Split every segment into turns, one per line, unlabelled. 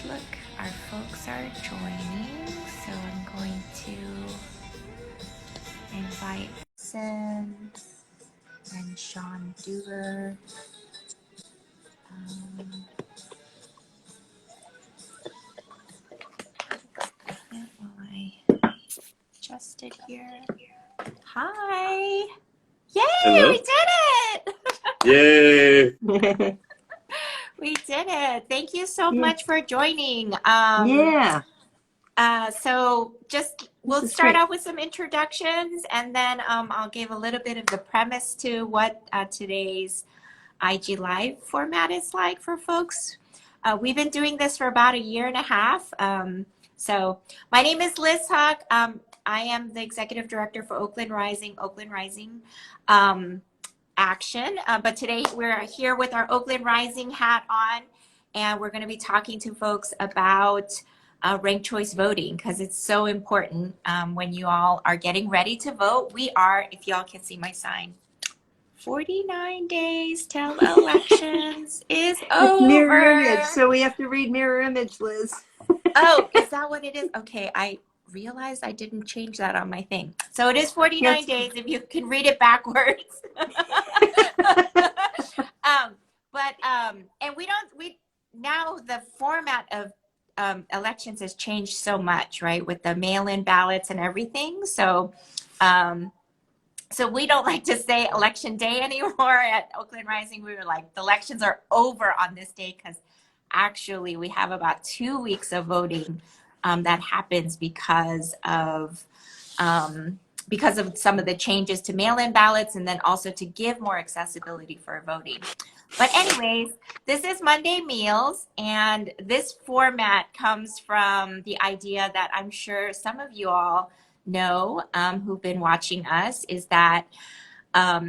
look, our folks are joining, so I'm going to invite Helen and Sean Dugar. While I adjust it here. Hi! Yay!
Hello?
We did it!
Yay!
We did it. Thank you so much for joining.
Yeah.
So we'll
is
start
great.
off with some introductions, and then I'll give a little bit of the premise to what today's IG Live format is like for folks. We've been doing this for about 1.5 years. So my name is Liz Huck. I am the Executive Director for Oakland Rising Action. But today we're here with our Oakland Rising hat on, and we're going to be talking to folks about ranked choice voting, because it's so important when you all are getting ready to vote. We are, if y'all can see my sign, 49 days till elections is over.
Mirror image, so we have to read mirror image, Liz.
Oh, is that what it is? Okay, I realized I didn't change that on my thing. So it is 49 days if you can read it backwards. And now the format of elections has changed so much, right? With the mail-in ballots and everything. So we don't like to say election day anymore at Oakland Rising. We were like, the elections are over on this day, because actually we have about 2 weeks of voting that happens because of some of the changes to mail-in ballots, and then also to give more accessibility for voting. But anyways, this is Monday Meals, and this format comes from the idea that I'm sure some of you all know who've been watching us, is that I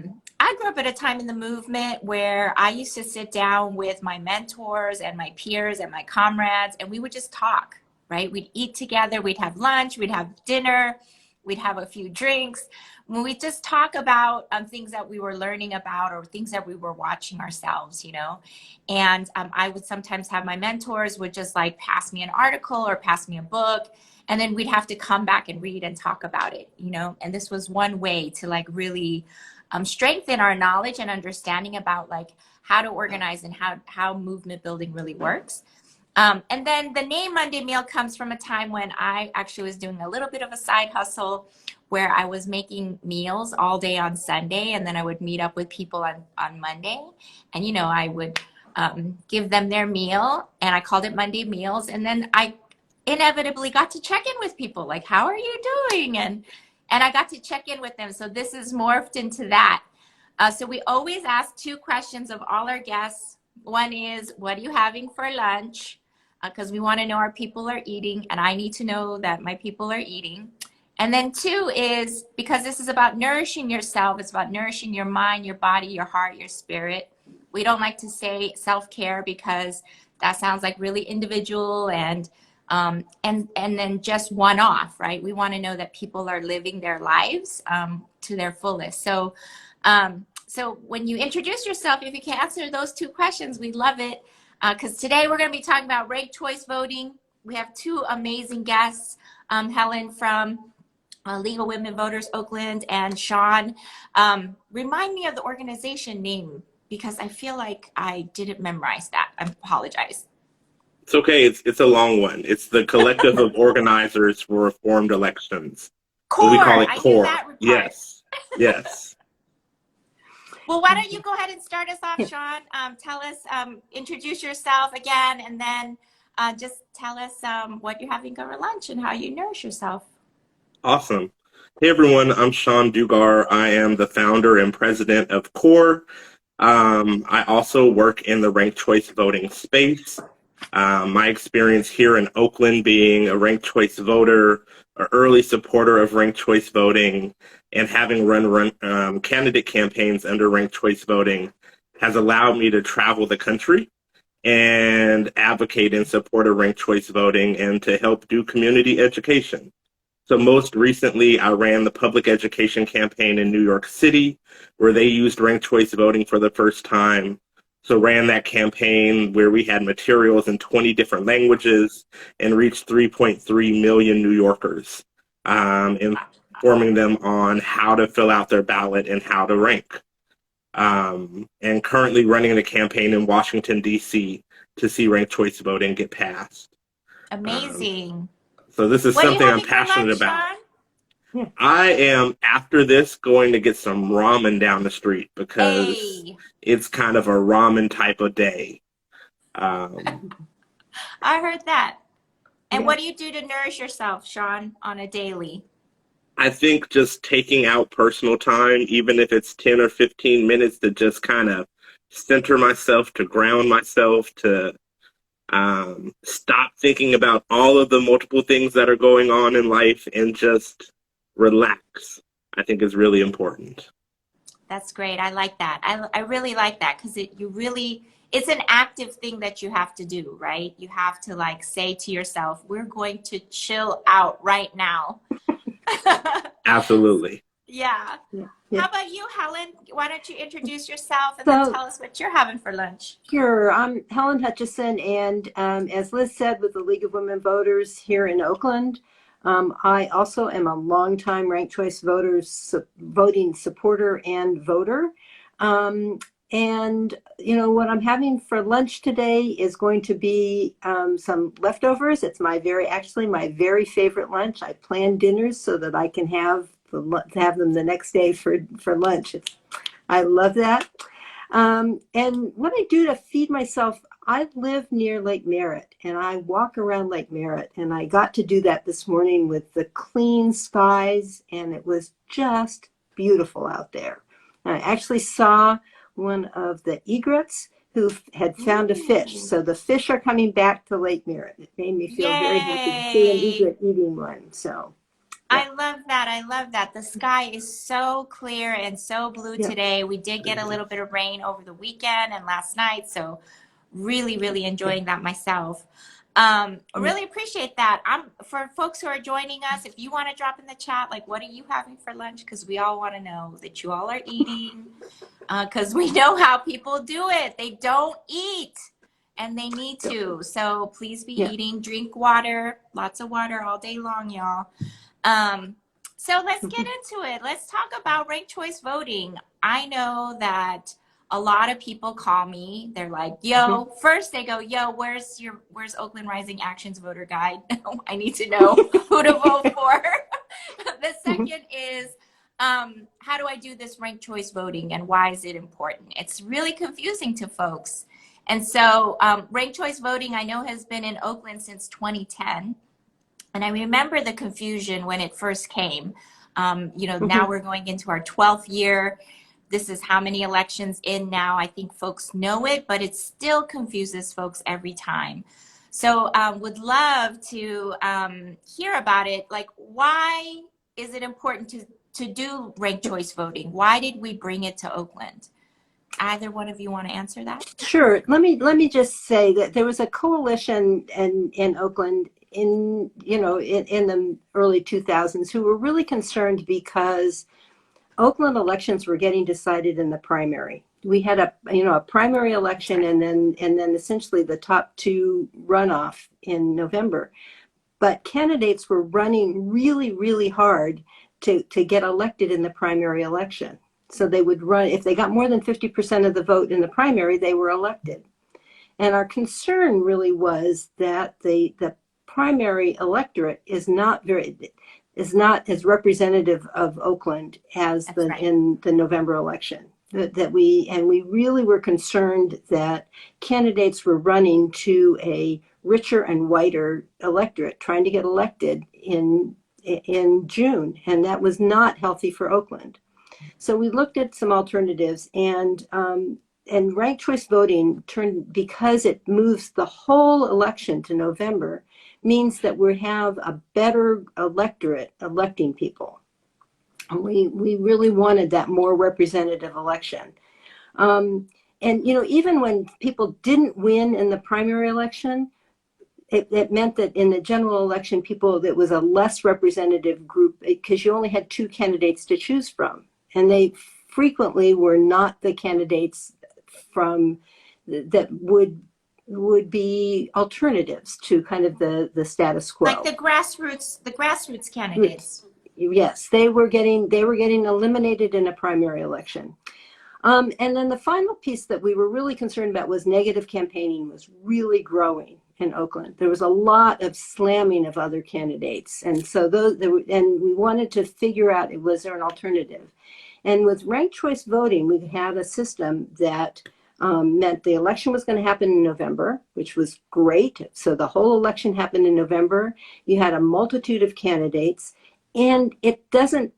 grew up at a time in the movement where I used to sit down with my mentors and my peers and my comrades, and we would just talk, right? We'd eat together, we'd have lunch, we'd have dinner, we'd have a few drinks. When we just talk about things that we were learning about, or things that we were watching ourselves, you know. And I would sometimes have my mentors would just like pass me an article or pass me a book, and then we'd have to come back and read and talk about it, you know. And this was one way to like really strengthen our knowledge and understanding about like how to organize and how movement building really works. And then the name Monday Meal comes from a time when I actually was doing a little bit of a side hustle where I was making meals all day on Sunday, and then I would meet up with people on Monday, and you know, I would give them their meal, and I called it Monday Meals. And then I inevitably got to check in with people, like, how are you doing? And I got to check in with them. So this is morphed into that. So we always ask 2 questions of all our guests. One is, what are you having for lunch? Because we want to know our people are eating, and I need to know that my people are eating. And then 2 is, because this is about nourishing yourself, it's about nourishing your mind, your body, your heart, your spirit. We don't like to say self-care, because that sounds like really individual and then just one-off, right? We want to know that people are living their lives to their fullest. So when you introduce yourself, if you can answer those 2 questions, we love it. Because today we're going to be talking about ranked choice voting. We have 2 amazing guests, Helen from League of Women Voters Oakland, and Sean. Remind me of the organization name, because I feel like I didn't memorize that. I apologize.
It's okay. It's a long one. It's the Collective of Organizers for Reformed Elections.
CORE.
We call it
I
CORE.
knew that part.
Yes. Yes.
Well, why don't you go ahead and start us off, Sean? Tell us, introduce yourself again, and then just tell us what you're having over lunch and how you nourish yourself.
Awesome. Hey, everyone. I'm Sean Dugar. I am the founder and president of CORE. I also work in the ranked choice voting space. My experience here in Oakland, being a ranked choice voter, an early supporter of ranked choice voting, and having run candidate campaigns under ranked choice voting, has allowed me to travel the country and advocate in support of ranked choice voting and to help do community education. So most recently, I ran the public education campaign in New York City, where they used ranked choice voting for the first time. So ran that campaign where we had materials in 20 different languages and reached 3.3 million New Yorkers, informing them on how to fill out their ballot and how to rank. And currently running a campaign in Washington, D.C. to see ranked choice voting get passed.
Amazing.
So this is
What are you
something I'm
having for
passionate
lunch,
about.
Sean?
I am, after this, going to get some ramen down the street because
Hey,
it's kind of a ramen type of day.
I heard that. And
Yeah.
what do you do to nourish yourself, Sean, on a daily?
I think just taking out personal time, even if it's 10 or 15 minutes, to just kind of center myself, to ground myself, to stop thinking about all of the multiple things that are going on in life and just relax, I think is really important.
That's great. I like that. I really like that because it's an active thing that you have to do, right? You have to like say to yourself, we're going to chill out right now.
Absolutely.
Yeah.
Yeah.
How about you, Helen? Why don't you introduce yourself and then tell us what you're having for lunch?
Sure. I'm Helen Hutchinson, and as Liz said, with the League of Women Voters here in Oakland, I also am a longtime ranked choice voting supporter and voter. And what I'm having for lunch today is going to be some leftovers. It's my very favorite lunch. I plan dinners so that I can have them the next day for lunch. I love that. And what I do to feed myself, I live near Lake Merritt and I walk around Lake Merritt, and I got to do that this morning with the clean skies, and it was just beautiful out there. And I actually saw one of the egrets who had found a fish. So the fish are coming back to Lake Merritt. It made me feel very happy to see an egret eating one. So
I love that. I love that. The sky is so clear and so blue today. We did get a little bit of rain over the weekend and last night. So really, really enjoying that myself. Really appreciate that. For folks who are joining us, if you want to drop in the chat, like, what are you having for lunch? Because we all want to know that you all are eating, because we know how people do it. They don't eat and they need to. So please be eating, drink water, lots of water all day long, y'all. So let's get into it. Let's talk about ranked choice voting. I know that a lot of people call me. They're like, yo, first they go, yo, where's Oakland Rising Action's voter guide? I need to know who to vote for. The second is, how do I do this ranked choice voting and why is it important? It's really confusing to folks. And so ranked choice voting, I know, has been in Oakland since 2010. And I remember the confusion when it first came. Now we're going into our 12th year. This is how many elections in now. I think folks know it, but it still confuses folks every time. So would love to hear about it. Like, why is it important to do ranked choice voting? Why did we bring it to Oakland? Either one of you want to answer that?
Sure. Let me just say that there was a coalition in Oakland in the early 2000s who were really concerned because Oakland elections were getting decided in the primary. We had a primary election and then essentially the top two runoff in November. But candidates were running really, really hard to get elected in the primary election. So they would run, if they got more than 50% of the vote in the primary, they were elected. And our concern really was that the primary electorate is not as representative of Oakland as in the November election. We really were concerned that candidates were running to a richer and whiter electorate, trying to get elected in June, and that was not healthy for Oakland. So we looked at some alternatives, and ranked choice voting because it moves the whole election to November, means that we have a better electorate electing people. We really wanted that more representative election. Even when people didn't win in the primary election, it meant that in the general election, that was a less representative group because you only had two candidates to choose from. And they frequently were not the candidates from that would be alternatives to kind of the status quo.
Like the grassroots candidates.
Yes, they were getting eliminated in a primary election. And then the final piece that we were really concerned about was negative campaigning was really growing in Oakland. There was a lot of slamming of other candidates. And so and we wanted to figure out, was there an alternative? And with ranked choice voting, we had a system that meant the election was going to happen in November, which was great. So the whole election happened in November. You had a multitude of candidates, and it doesn't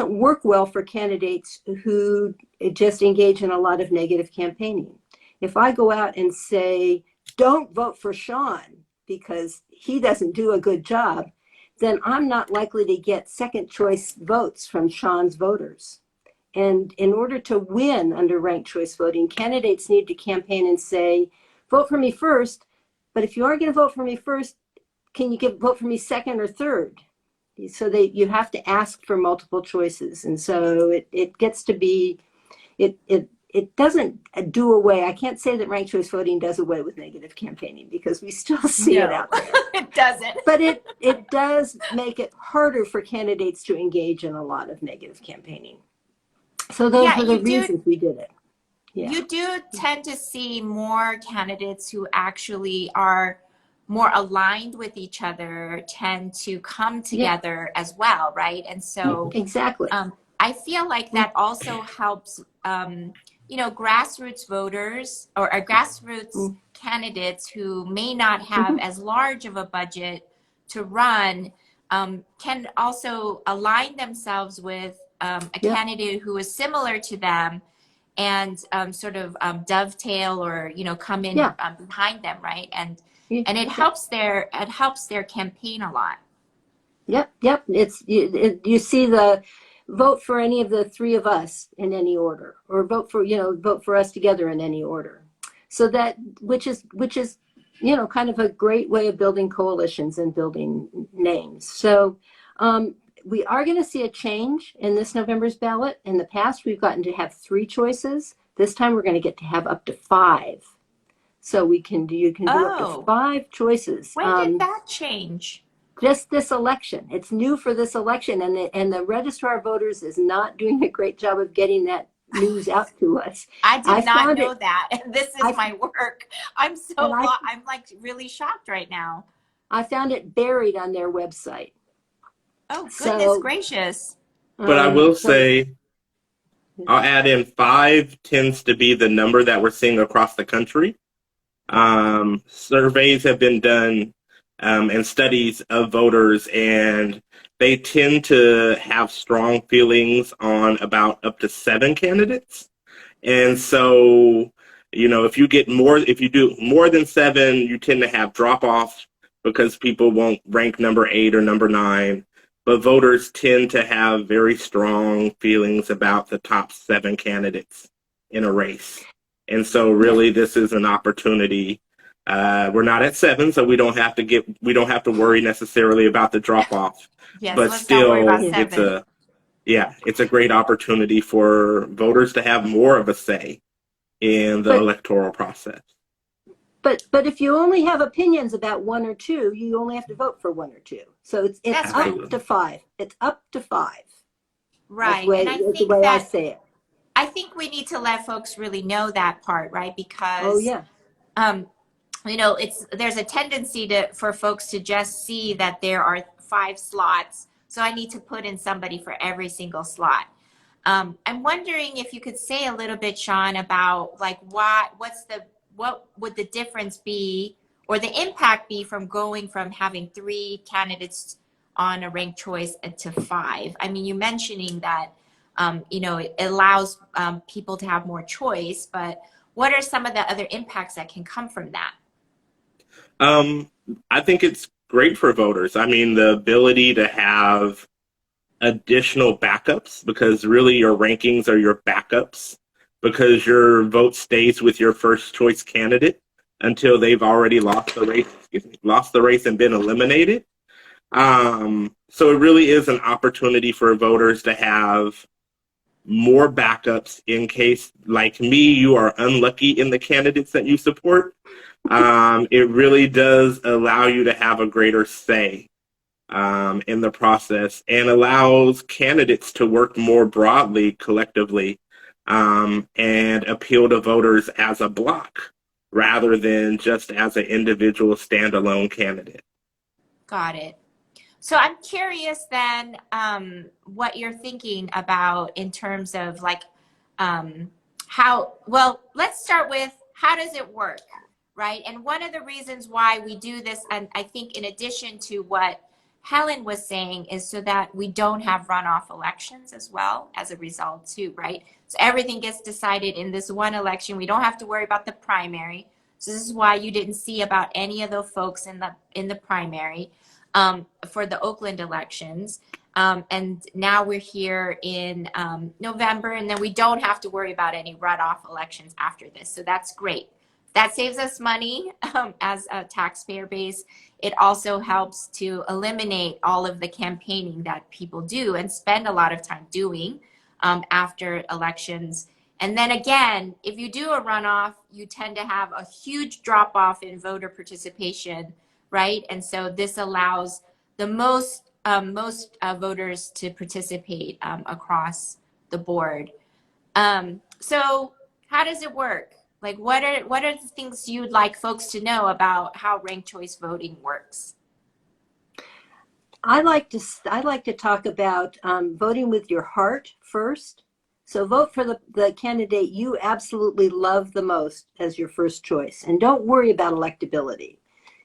work well for candidates who just engage in a lot of negative campaigning. If I go out and say, don't vote for Sean because he doesn't do a good job, then I'm not likely to get second choice votes from Sean's voters. And in order to win under ranked choice voting, candidates need to campaign and say, vote for me first, but if you are going to vote for me first, can you vote for me second or third? So you have to ask for multiple choices. And so it gets to be, it doesn't do away. I can't say that ranked choice voting does away with negative campaigning because we still see it out there.
It doesn't.
But it does make it harder for candidates to engage in a lot of negative campaigning. So those are the reasons we did it. Yeah.
You do tend to see more candidates who actually are more aligned with each other tend to come together as well, right? And so
exactly.
I feel like that also helps, grassroots voters or grassroots candidates who may not have as large of a budget to run can also align themselves with a candidate who is similar to them and sort of dovetail or come in behind them, right? And it helps their campaign a lot.
Yep. It's you see the vote for any of the three of us in any order, or vote for us together in any order. So that which is kind of a great way of building coalitions and building names. So we are going to see a change in this November's ballot. In the past, we've gotten to have 3 choices. This time, we're going to get to have up to 5. So you can do up to 5 choices.
When did that change?
Just this election. It's new for this election, and the Registrar of Voters is not doing a great job of getting that news out to us.
I did not know that. And this is my work. I'm like really shocked right now.
I found it buried on their website.
Oh, goodness gracious.
But I will say, I'll add in 5 tends to be the number that we're seeing across the country. Surveys have been done and studies of voters, and they tend to have strong feelings on about up to 7 candidates. And so, if you do more than 7, you tend to have drop-offs because people won't rank number 8 or number 9. But voters tend to have very strong feelings about the top 7 candidates in a race. And so really this is an opportunity. We're not at 7, so we don't have to worry necessarily about the drop off.
Yes,
but still it's a great opportunity for voters to have more of a say in the electoral process.
But if you only have opinions about 1 or 2, you only have to vote for 1 or 2. So it's up to 5. It's up to 5.
Right.
That's the way I say it.
I think we need to let folks really know that part, right? Because there's a tendency for folks to just see that there are 5 slots, so I need to put in somebody for every single slot. I'm wondering if you could say a little bit, Sean, about like what would the difference be or the impact be from going from having 3 candidates on a ranked choice to 5? I mean, you mentioning that it allows people to have more choice, but what are some of the other impacts that can come from that?
I think it's great for voters. I mean, the ability to have additional backups, because really your rankings are your backups, because your vote stays with your first choice candidate until they've already lost the race and been eliminated. So it really is an opportunity for voters to have more backups in case, like me, you are unlucky in the candidates that you support. It really does allow you to have a greater say in the process, and allows candidates to work more broadly, collectively, and appeal to voters as a block rather than just as an individual standalone candidate.
Got it. So I'm curious then what you're thinking about in terms of like well, let's start with how does it work, right? And one of the reasons why we do this, and I think in addition to what Helen was saying, is so that we don't have runoff elections as well as a result too, right? So everything gets decided in this one election. We don't have to worry about the primary. So this is why you didn't see about any of those folks in the primary for the Oakland elections. And now we're here in November, and then we don't have to worry about any runoff elections after this. So that's great. That saves us money as a taxpayer base. It also helps to eliminate all of the campaigning that people do and spend a lot of time doing after elections. And then again, if you do a runoff, you tend to have a huge drop off in voter participation, right? And so this allows the most voters to participate across the board. So how does it work? Like, what are the things you'd like folks to know about how ranked choice voting works?
I like to talk about voting with your heart first. So vote for the candidate you absolutely love the most as your first choice, and don't worry about electability.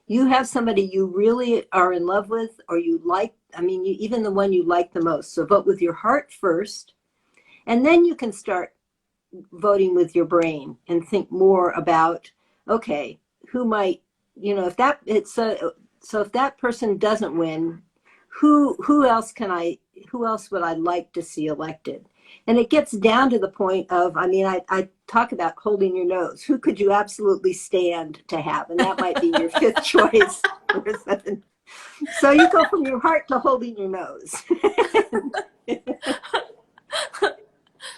You have somebody you really are in love with, or you like. I mean, even the one you like the most. So vote with your heart first, and then you can start voting with your brain and think more about, okay, who might, if that person doesn't win, who else would I like to see elected? And it gets down to the point of, I talk about holding your nose. Who could you absolutely stand to have? And that might be your fifth choice or something. So you go from your heart to holding your nose.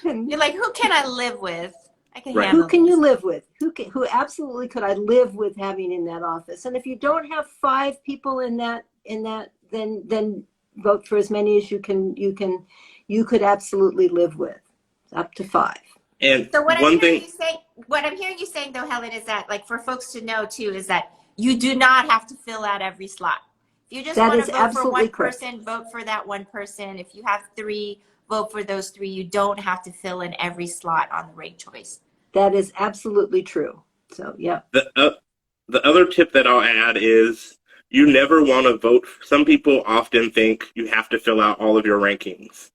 And you're like, who can I live with? I can
Right.
handle
Who can
this.
you live with? Who absolutely could I live with having in that office? And if you don't have 5 people in that, then vote for as many as you could absolutely live with, up to 5.
And
So what
one thing,
I'm hearing you saying though, Helen, is that, like, for folks to know too, is that you do not have to fill out every slot. If you just want to vote for one person, vote for that one person. If you have 3, vote for those 3. You don't have to fill in every slot on the ranked choice.
That is absolutely true. So, yeah.
the other tip that I'll add is you never want to vote. Some people often think you have to fill out all of your rankings.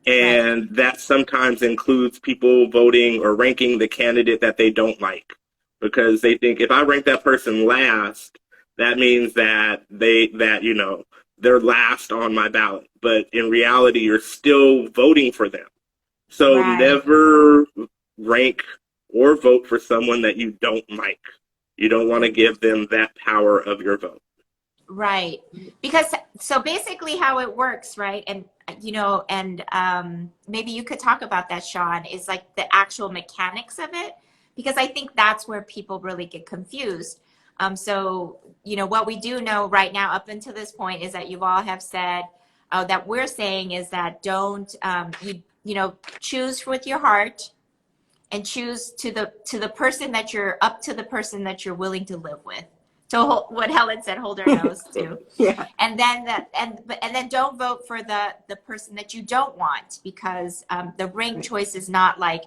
And that sometimes includes people voting or ranking the candidate that they don't like, because they think if I rank that person last, that means that they're last on my ballot. But in reality, you're still voting for them. So never rank or vote for someone that you don't like. You don't want to give them that power of your vote.
Right. Because so basically how it works, right? And, maybe you could talk about that, Sean, is like the actual mechanics of it, because I think that's where people really get confused. So, what we do know right now up until this point is that you all have said that we're saying is that don't, choose with your heart and choose to the person that you're willing to live with. So what Helen said, hold her nose to.
Yeah.
And then don't vote for the person that you don't want, because the ranked choice is not like,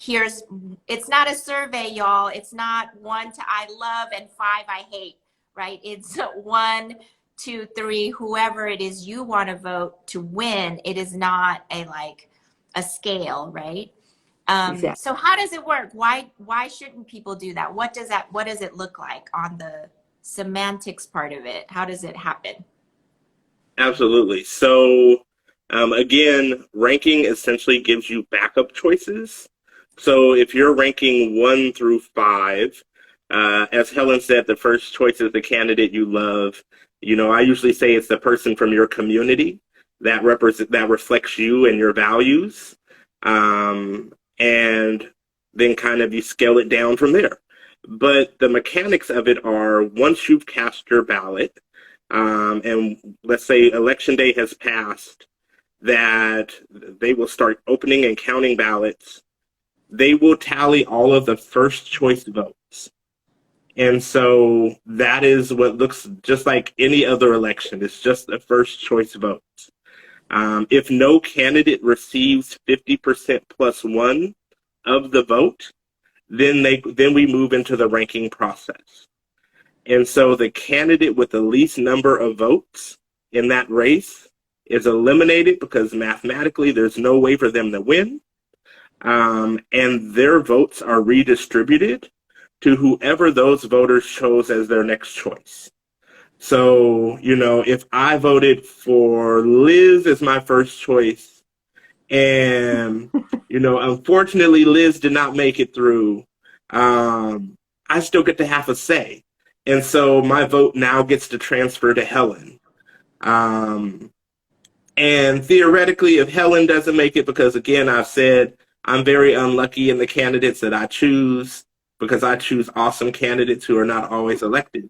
it's not a survey, y'all. It's not 1 to I love and 5 I hate, right? It's 1, 2, 3, whoever it is you want to vote to win. It is not a scale, right?
Exactly.
So how does it work? Why shouldn't people do that? What does it look like on the semantics part of it? How does it happen?
Absolutely. So again, ranking essentially gives you backup choices. So if you're ranking 1 through 5, as Helen said, the first choice is the candidate you love. I usually say it's the person from your community that reflects you and your values. and then kind of you scale it down from there. But the mechanics of it are once you've cast your ballot, and let's say election day has passed, that they will start opening and counting ballots. They will tally all of the first choice votes. And so that is what looks just like any other election. It's just the first choice votes. If no candidate receives 50% plus one of the vote, then we move into the ranking process. And so the candidate with the least number of votes in that race is eliminated because mathematically there's no way for them to win. And their votes are redistributed to whoever those voters chose as their next choice. So, if I voted for Liz as my first choice, and, unfortunately Liz did not make it through, I still get to have a say. And so my vote now gets to transfer to Helen. And theoretically, if Helen doesn't make it, because again, I've said I'm very unlucky in the candidates that I choose, because I choose awesome candidates who are not always elected.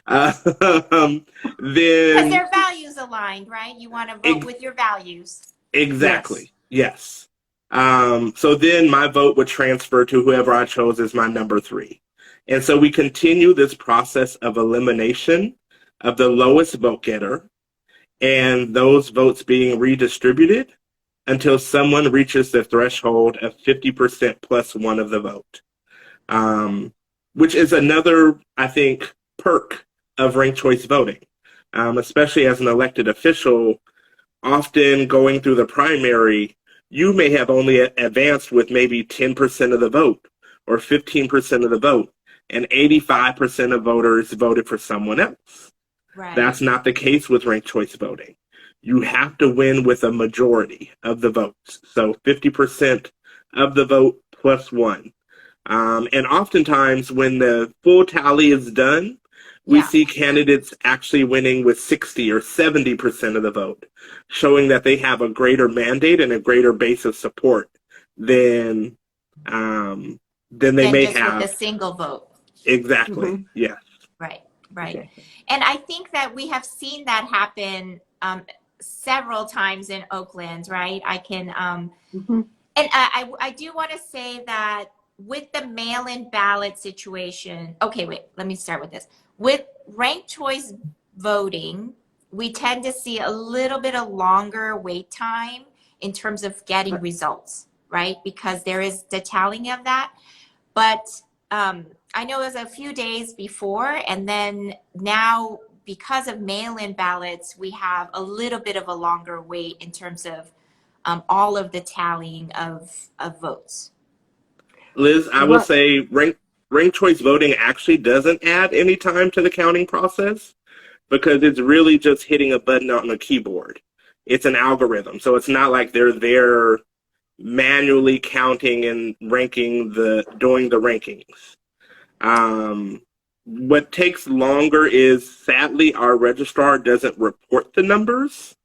Then
because their values aligned, right? You want to vote with your values.
Exactly. Yes. So then my vote would transfer to whoever I chose as my number 3. And so we continue this process of elimination of the lowest vote getter and those votes being redistributed until someone reaches the threshold of 50% plus one of the vote, which is another, I think, perk of ranked choice voting, especially as an elected official. Often going through the primary, you may have only advanced with maybe 10% of the vote or 15% of the vote, and 85% of voters voted for someone else.
Right.
That's not the case with ranked choice voting. You have to win with a majority of the votes. So 50% of the vote plus one. And oftentimes when the full tally is done, we see candidates actually winning with 60 or 70% of the vote, showing that they have a greater mandate and a greater base of support than they may
just
have
with a single vote.
Exactly.
Mm-hmm.
Yes.
Right.
Okay.
And I think that we have seen that happen several times in Oakland, right? I can,
Mm-hmm.
and I do want to say that with the mail-in ballot situation, okay, wait, let me start with this. With ranked choice voting, we tend to see a little bit of longer wait time in terms of getting results, right? Because there is the tallying of that. But I know it was a few days before, and then now because of mail-in ballots, we have a little bit of a longer wait in terms of all of the tallying of votes.
Liz, I will say ranked choice voting actually doesn't add any time to the counting process because it's really just hitting a button on a keyboard. It's an algorithm. So it's not like they're there manually counting and doing the rankings. What takes longer is, sadly, our registrar doesn't report the numbers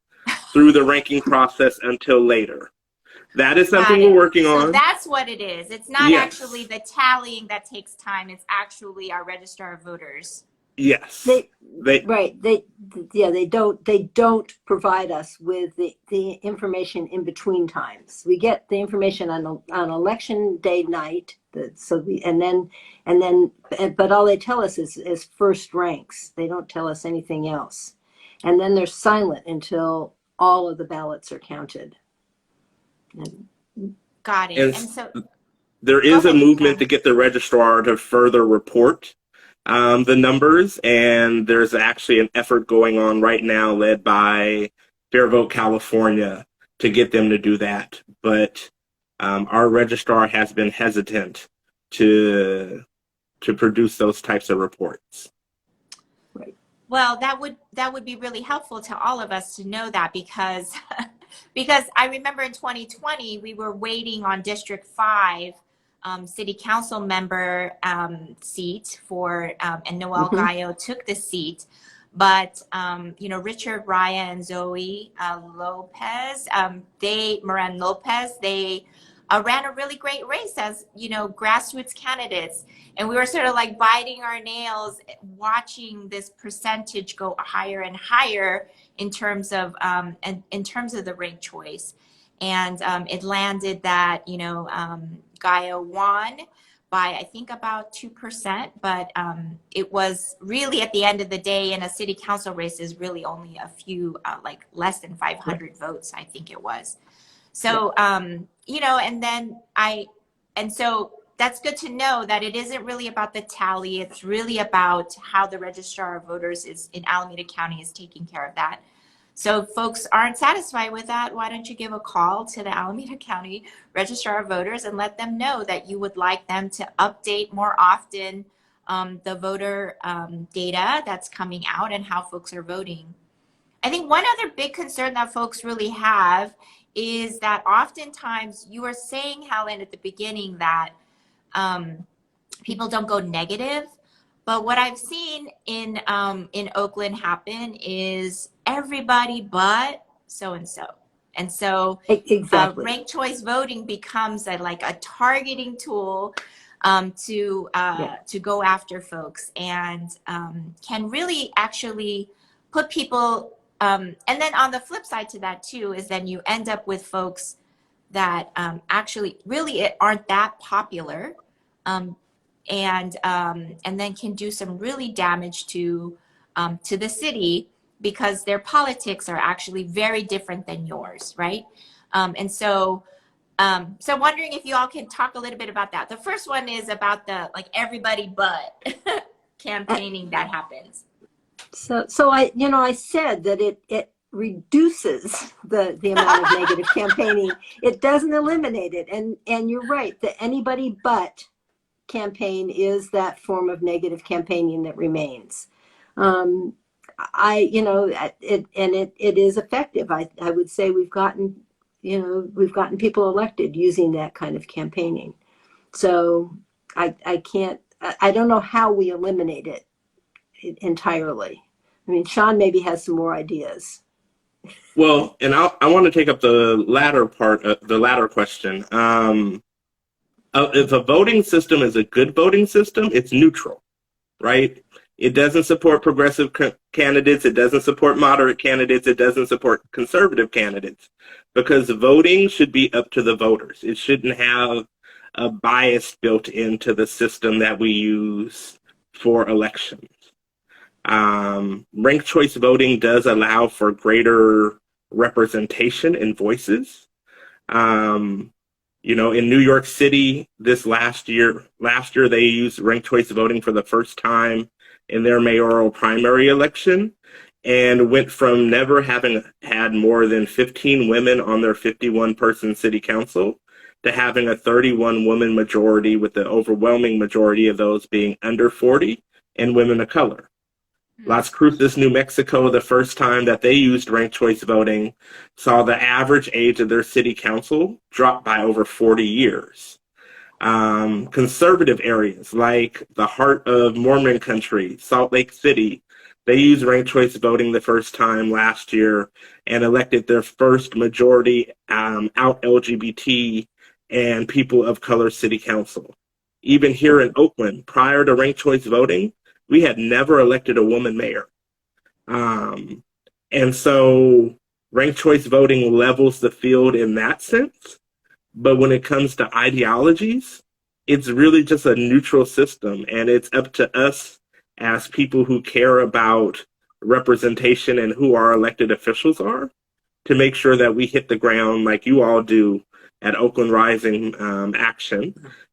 through the ranking process until later. That is something we're working on.
So that's what it is. It's not actually the tallying that takes time. It's actually our registrar of voters.
Yes.
They don't provide us with the information in between times. We get the information on election day night. But all they tell us is first ranks. They don't tell us anything else. And then they're silent until all of the ballots are counted.
Got it. And so
there is a movement to get the registrar to further report the numbers, and there's actually an effort going on right now led by Fair Vote California to get them to do that. But our registrar has been hesitant to produce those types of reports.
Right.
Well, that would be really helpful to all of us to know that, because because I remember in 2020 we were waiting on District 5 city council member seat for and Noel Gallo took the seat, but Richard, Raya, and Zoe Lopez, Moran Lopez, they ran a really great race as, grassroots candidates. And we were sort of like biting our nails, watching this percentage go higher and higher in terms of, in terms of the ranked choice. And it landed that, Gaia won by, I think, about 2%, but it was really, at the end of the day, in a city council race, is really only a few, like less than 500 votes, I think it was. So, and so that's good to know that it isn't really about the tally. It's really about how the registrar of voters in Alameda County is taking care of that. So if folks aren't satisfied with that, why don't you give a call to the Alameda County Registrar of Voters and let them know that you would like them to update more often the voter data that's coming out and how folks are voting. I think one other big concern that folks really have is that oftentimes, you were saying, Helen, at the beginning, that people don't go negative. But what I've seen in Oakland happen is everybody but so-and-so. And so
exactly.
Ranked choice voting becomes a targeting tool to go after folks, and can really actually put people, and then on the flip side to that too, is then you end up with folks that actually really aren't that popular, and then can do some really damage to the city, because their politics are actually very different than yours, right? And so wondering if you all can talk a little bit about that. The first one is about the everybody but campaigning that happens.
So I said that it reduces the amount of negative campaigning. It doesn't eliminate it, and you're right, the anybody but campaign is that form of negative campaigning that remains. It is effective. I would say we've gotten people elected using that kind of campaigning. So I don't know how we eliminate it entirely. I mean, Sean maybe has some more ideas.
Well, and I want to take up the latter part, the latter question. If a voting system is a good voting system, it's neutral, right? It doesn't support progressive candidates. It doesn't support moderate candidates. It doesn't support conservative candidates, because voting should be up to the voters. It shouldn't have a bias built into the system that we use for elections. Ranked choice voting does allow for greater representation and voices. In New York City this last year they used ranked choice voting for the first time in their mayoral primary election, and went from never having had more than 15 women on their 51-person city council to having a 31-woman majority, with the overwhelming majority of those being under 40 and women of color. Las Cruces, New Mexico, the first time that they used ranked choice voting, saw the average age of their city council drop by over 40 years. Conservative areas like the heart of Mormon country, Salt Lake City, they used ranked choice voting the first time last year and elected their first majority out LGBT and people of color city council. Even here in Oakland, prior to ranked choice voting, we had never elected a woman mayor. And so ranked choice voting levels the field in that sense. But when it comes to ideologies, it's really just a neutral system. And it's up to us as people who care about representation and who our elected officials are to make sure that we hit the ground like you all do at Oakland Rising Action,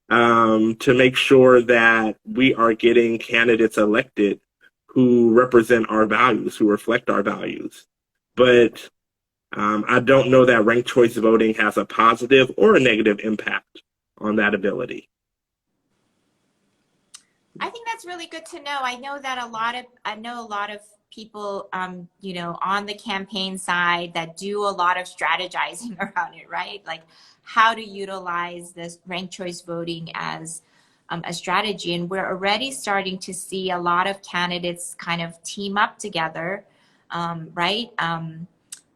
to make sure that we are getting candidates elected who represent our values, who reflect our values. But I don't know that ranked choice voting has a positive or a negative impact on that ability.
I think that's really good to know. I know a lot of people, on the campaign side that do a lot of strategizing around it, right? Like how to utilize this ranked choice voting as a strategy. And we're already starting to see a lot of candidates kind of team up together, right?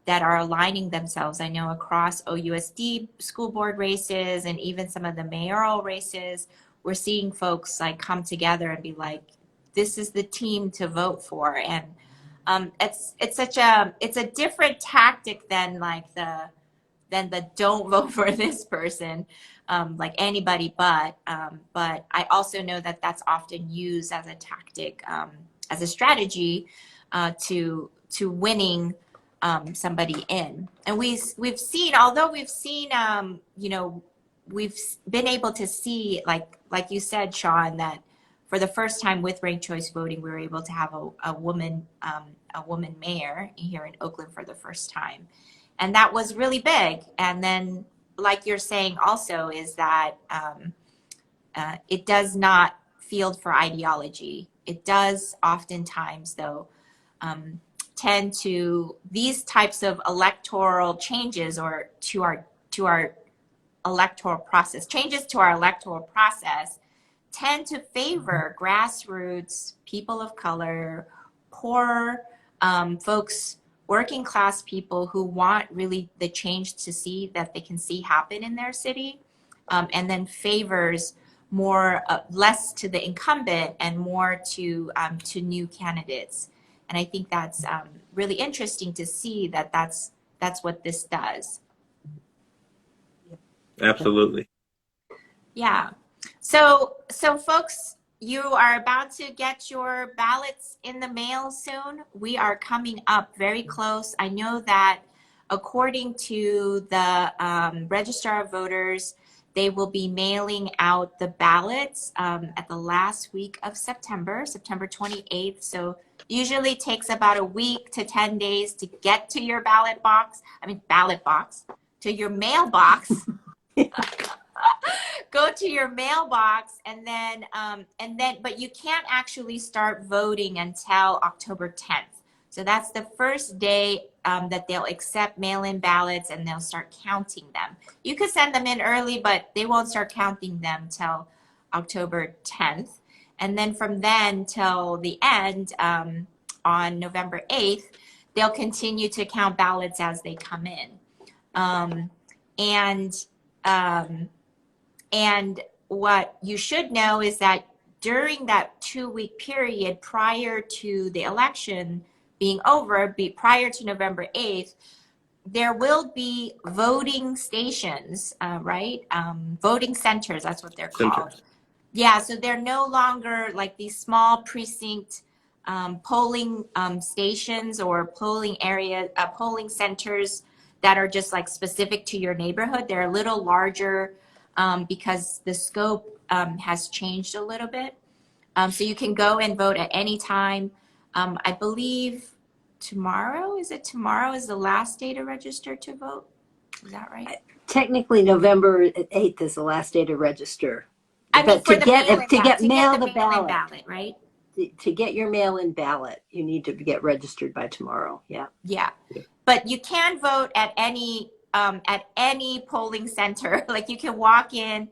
that are aligning themselves. I know across OUSD school board races and even some of the mayoral races, we're seeing folks like come together and be like, this is the team to vote for. And it's a different tactic than like the don't vote for this person, like anybody but I also know that that's often used as a tactic, as a strategy to winning somebody in. And we've seen, although we've seen, you know, we've been able to see, like you said, Sean, that for the first time with ranked choice voting, we were able to have a woman mayor here in Oakland for the first time. And that was really big. And then, like you're saying also, is that it does not field for ideology. It does oftentimes, though, tend to these types of electoral changes or to our electoral process, changes to our electoral process tend to favor grassroots, people of color, poor folks, working class people who want really the change to see that they can see happen in their city, and then favors more less to the incumbent and more to new candidates. And I think that's really interesting to see that that's what this does.
Absolutely.
Yeah. So folks, you are about to get your ballots in the mail soon. We are coming up very close. I know that according to the Registrar of Voters, they will be mailing out the ballots at the last week of September 28th. So usually takes about a week to 10 days to get to your ballot box, to your mailbox. Go to your mailbox and then, but you can't actually start voting until October 10th. So that's the first day that they'll accept mail-in ballots and they'll start counting them. You could send them in early, but they won't start counting them till October 10th. And then from then till the end, on November 8th, they'll continue to count ballots as they come in. And what you should know is that during that 2-week period prior to the election being over, prior to November 8th, there will be voting stations, right? Voting centers, that's what they're called. Yeah, so they're no longer like these small precinct polling stations or polling centers that are just like specific to your neighborhood. They're a little larger because the scope has changed a little bit. So you can go and vote at any time. I believe tomorrow is the last day to register to vote. Is that right?
Technically, November 8th is the last day to register.
I mean,
to get the
ballot, right?
To get your mail-in ballot, you need to get registered by tomorrow. Yeah.
Yeah, but you can vote at any polling center. Like you can walk in,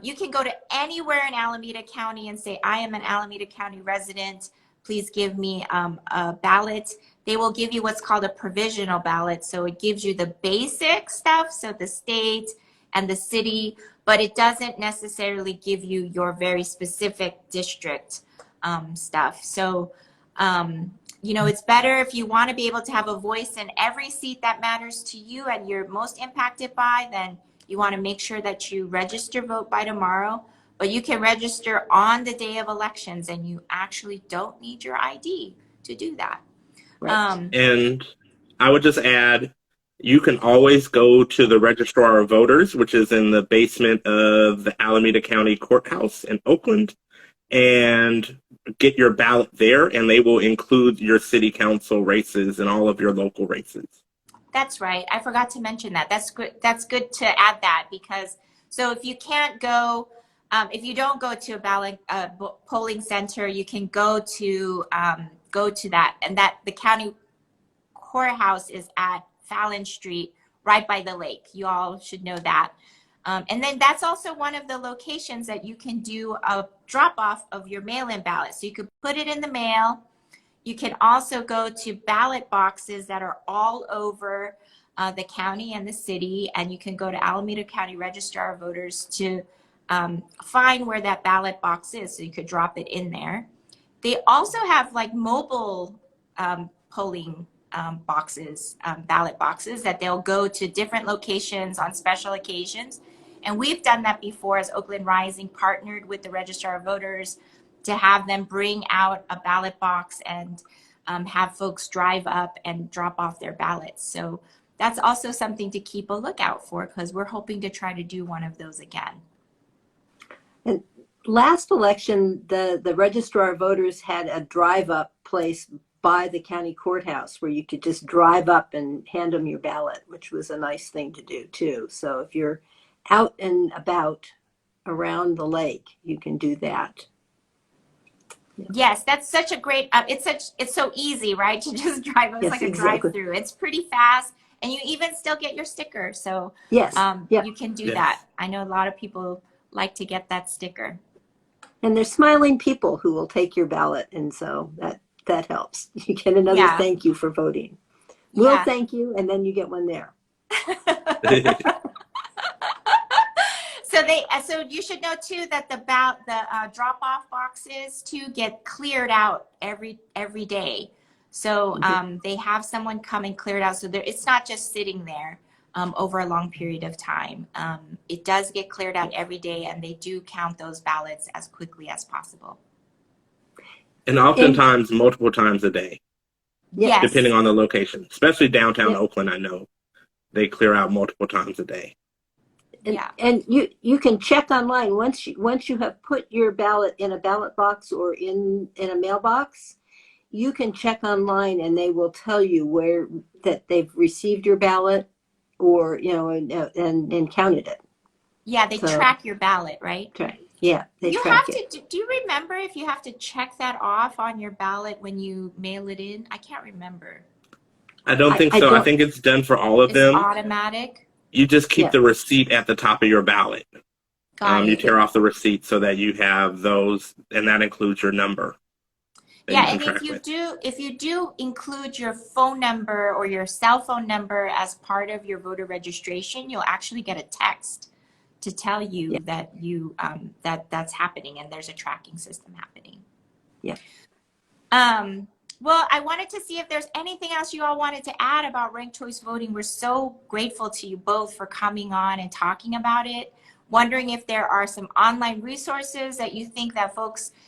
you can go to anywhere in Alameda County and say, I am an Alameda County resident. Please give me a ballot. They will give you what's called a provisional ballot. So it gives you the basic stuff, so the state and the city, but it doesn't necessarily give you your very specific district stuff. So, you know, it's better if you want to be able to have a voice in every seat that matters to you and you're most impacted by, then you want to make sure that you register vote by tomorrow. But you can register on the day of elections and you actually don't need your ID to do that.
Right.
And I would just add, you can always go to the Registrar of Voters, which is in the basement of the Alameda County Courthouse in Oakland, and get your ballot there, and they will include your city council races and all of your local races.
That's right. I forgot to mention that. That's good. That's good to add that, because so if you can't go, if you don't go to a ballot polling center, you can go to that, and that the county courthouse is at Fallon Street, right by the lake. You all should know that. And then that's also one of the locations that you can do a drop off of your mail-in ballot. So you could put it in the mail. You can also go to ballot boxes that are all over the county and the city, and you can go to Alameda County Registrar of Voters to find where that ballot box is, so you could drop it in there. They also have like mobile polling boxes, ballot boxes, that they'll go to different locations on special occasions. And we've done that before as Oakland Rising partnered with the Registrar of Voters to have them bring out a ballot box and have folks drive up and drop off their ballots. So that's also something to keep a lookout for, because we're hoping to try to do one of those again.
And last election, the Registrar of Voters had a drive-up place by the county courthouse where you could just drive up and hand them your ballot, which was a nice thing to do too. So if you're out and about around the lake, you can do that. Yeah.
Yes, that's such a great, it's so easy, right? To just drive, it's
Yes,
like a
exactly.
drive-through. It's pretty fast, and you even still get your sticker. So
Yes, yep.
you can do
Yes.
that. I know a lot of people like to get that sticker.
And there's smiling people who will take your ballot, and so that helps. You get another thank you for voting. We'll thank you, and then you get one there.
So you should know too that the drop-off boxes too get cleared out every day. So they have someone come and clear it out. So it's not just sitting there over a long period of time. It does get cleared out every day, and they do count those ballots as quickly as possible.
And oftentimes multiple times a day,
Yes.
depending on the location, especially downtown
Yeah.
Oakland. I know they clear out multiple times a day.
And you can check online once you have put your ballot in a ballot box or in a mailbox. You can check online, and they will tell you where that they've received your ballot, or and counted it.
Yeah, they track your ballot, right?
Yeah, they track it.
Do you remember if you have to check that off on your ballot when you mail it in? I can't remember.
I don't think so. I think it's done for all of them.
It's automatic.
You just keep the receipt at the top of your ballot.
Got
You
it.
tear off the receipt so that you have those, and that includes your number.
Yeah, and if you do include your phone number or your cell phone number as part of your voter registration, you'll actually get a text to tell you that that's happening, and there's a tracking system happening.
Yeah.
Well, I wanted to see if there's anything else you all wanted to add about ranked choice voting. We're so grateful to you both for coming on and talking about it. Wondering if there are some online resources that you think that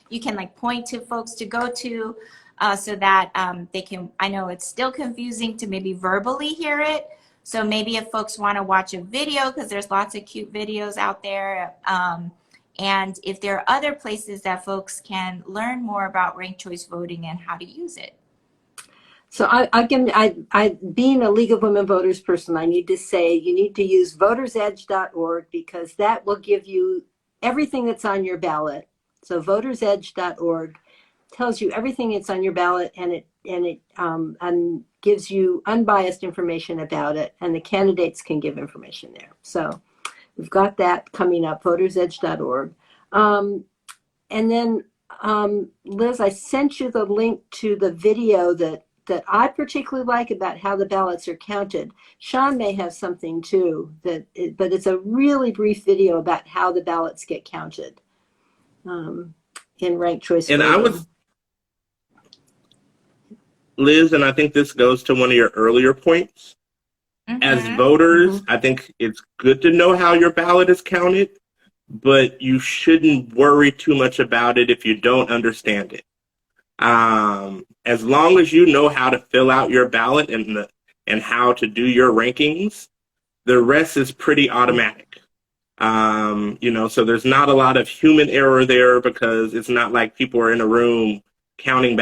you can like point to folks to go to so that they can, I know it's still confusing to maybe verbally hear it. So maybe if folks want to watch a video, because there's lots of cute videos out there. And if there are other places that folks can learn more about ranked choice voting and how to use it.
So I being a League of Women Voters person, I need to say you need to use votersedge.org, because that will give you everything that's on your ballot. So votersedge.org tells you everything that's on your ballot, and it gives you unbiased information about it, and the candidates can give information there. So we've got that coming up, votersedge.org. And then Liz, I sent you the link to the video that I particularly like about how the ballots are counted. Sean may have something too, but it's a really brief video about how the ballots get counted in ranked choice voting.
Liz, and I think this goes to one of your earlier points.
Mm-hmm.
As voters, I think it's good to know how your ballot is counted, but you shouldn't worry too much about it if you don't understand it. As long as you know how to fill out your ballot and how to do your rankings, the rest is pretty automatic. So there's not a lot of human error there, because it's not like people are in a room counting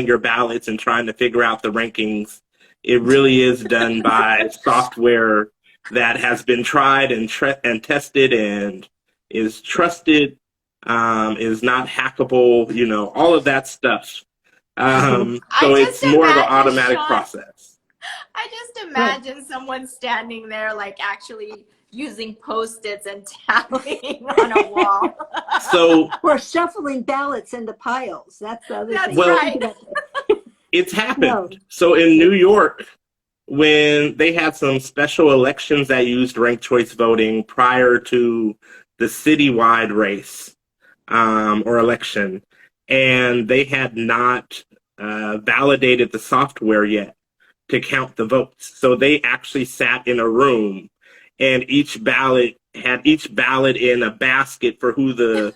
your ballots and trying to figure out the rankings. It really is done by software that has been tried and tested and is trusted, is not hackable, all of that stuff. So it's more of an automatic process.
I just imagine someone standing there like actually using Post-its and tallying on a wall.
So
or shuffling ballots into piles. That's the other thing.
Right.
It's happened.
No.
So in New York, when they had some special elections that used ranked choice voting prior to the citywide race or election, and they had not validated the software yet to count the votes. So they actually sat in a room, and each ballot in a basket for who the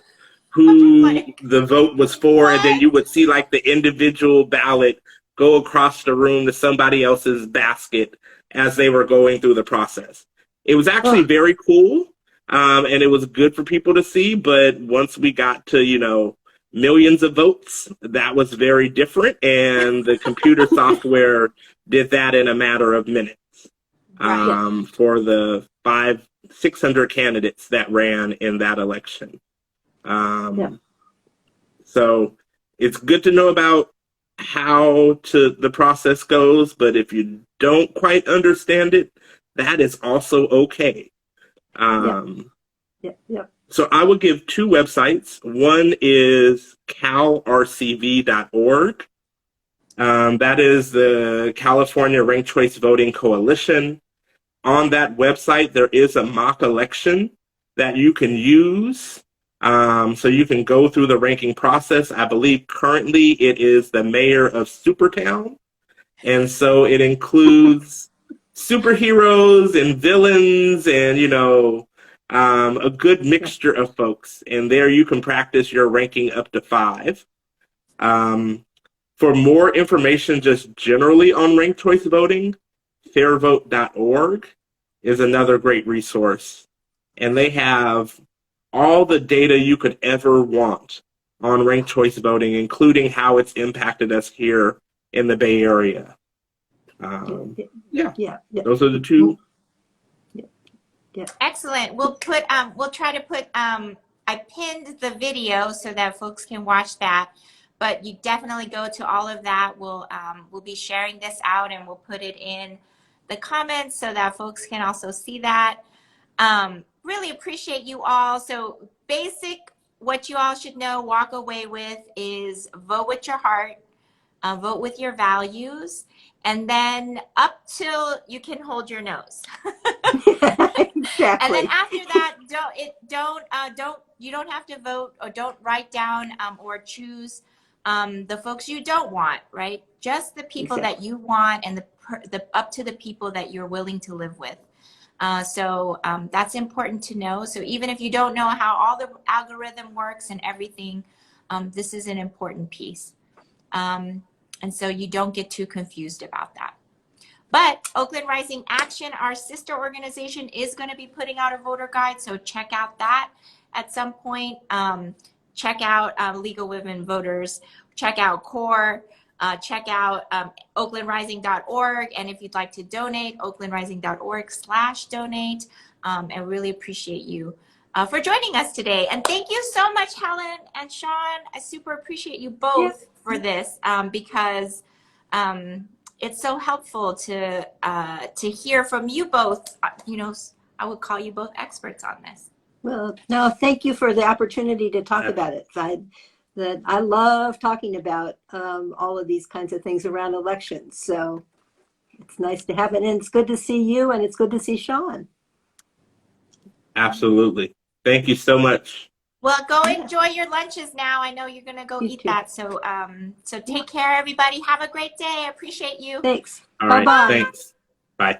vote was for, and then you would see like the individual ballot go across the room to somebody else's basket as they were going through the process. It was actually very cool, and it was good for people to see, but once we got to, you know, millions of votes, that was very different, and the computer software did that in a matter of minutes for the 600 candidates that ran in that election. So it's good to know about how the process goes, but if you don't quite understand it, that is also okay. So I will give two websites. One is calrcv.org. That is the California Ranked Choice Voting Coalition. On that website, there is a mock election that you can use. So you can go through the ranking process. I believe currently it is the mayor of Supertown. And so it includes superheroes and villains and, you know, a good mixture of folks. And there you can practice your ranking up to 5. For more information just generally on ranked choice voting, fairvote.org is another great resource. And they have all the data you could ever want on ranked choice voting, including how it's impacted us here in the Bay Area. Those are the two.
Excellent. We'll put we'll try to put I pinned the video so that folks can watch that, but you definitely go to all of that. We'll be sharing this out, and we'll put it in the comments so that folks can also see that. Really appreciate you all. So what you all should know, walk away with, is vote with your heart, vote with your values, and then up till you can hold your nose.
Exactly.
And then after that, you don't have to vote, or don't write down or choose the folks you don't want, right? Just the people that you want, and the up to the people that you're willing to live with. So that's important to know. So even if you don't know how all the algorithm works and everything, this is an important piece. And so you don't get too confused about that. But Oakland Rising Action, our sister organization, is going to be putting out a voter guide. So check out that at some point. Check out League of Women Voters. Check out CORE. Check out oaklandrising.org. And if you'd like to donate, oaklandrising.org/donate. I really appreciate you for joining us today. And thank you so much, Helen and Sean. I super appreciate you both for this because it's so helpful to hear from you both. You know, I would call you both experts on this.
Well, no, thank you for the opportunity to talk about it. I love talking about all of these kinds of things around elections. So it's nice to have it. And it's good to see you, and it's good to see Sean.
Absolutely. Thank you so much.
Well, go enjoy your lunches now. I know you're going to go eat that. So so take care, everybody. Have a great day. I appreciate you.
Thanks.
All right.
Bye-bye.
Thanks. Bye.